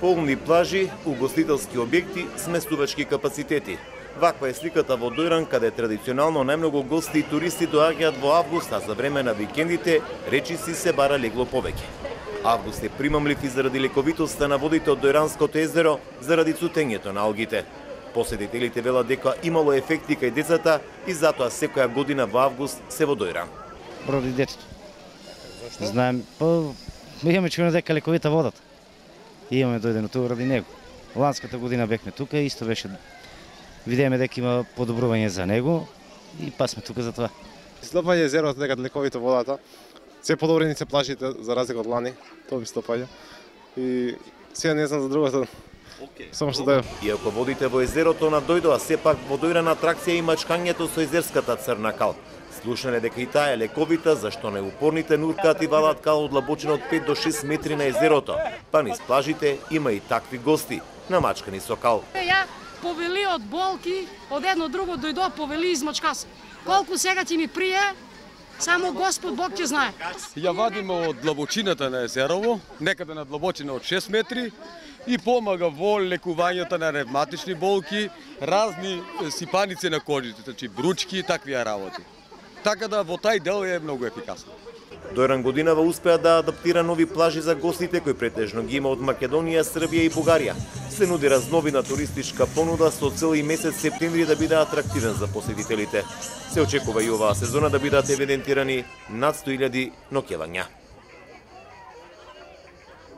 Полни плажи, угостителски објекти, сместувачки капацитети. Ваква е сликата во Дојран, каде традиционално најмногу гости и туристи доаѓаат во август, а за време на викендите речиси се бара легло повеќе. Август е примамлив и заради лековитоста на водите од Дојранското езеро, заради цутењето на алгите. Посетителите велат дека имало ефекти кај децата и затоа секоја година во август се во Дојран. Роди детето. Зашто? Знаем, имаме чуено дека лековита водата. И имаме дојдено тука ради него. Ланската година бевме тука и исто беше, видеме дека има подобрување за него и па сме тука за това. Стопање езерото дека лековито водата. Се подобрени се плажите за разлика од лани, тоа ми стопаѓа. И сега не знам за другото. Само што да. Иако водите во езерото надојдоа, сепак во Дојран атракција и мачкањето со езерската црна кал. Слушнане дека и таа е лековита, зашто најупорните нуркаат и валат кал од длабочина од 5 до 6 метри на езерото. Па низ плажите има и такви гости, намачкани со кал. Ја повели од болки, од едно друго дојдо, повели измачка се. Колку сега ти ми прие, само Господ Бог ќе знае. Ја вадиме од длабочината на езерово, некаде на длабочина од 6 метри, и помага во лекувањето на ревматични болки, разни сипаници на кожите, значи бручки и такви работи. Така да во тај дел е многу ефикасно. Дојран годинава успеа да адаптира нови плажи за гостите кои претежно ги има од Македонија, Србија и Бугарија. Се нуди разновина туристичка понуда со цел и месец септември да биде атрактивен за посетителите. Се очекува и оваа сезона да бидат евидентирани над 100.000 ноќевања.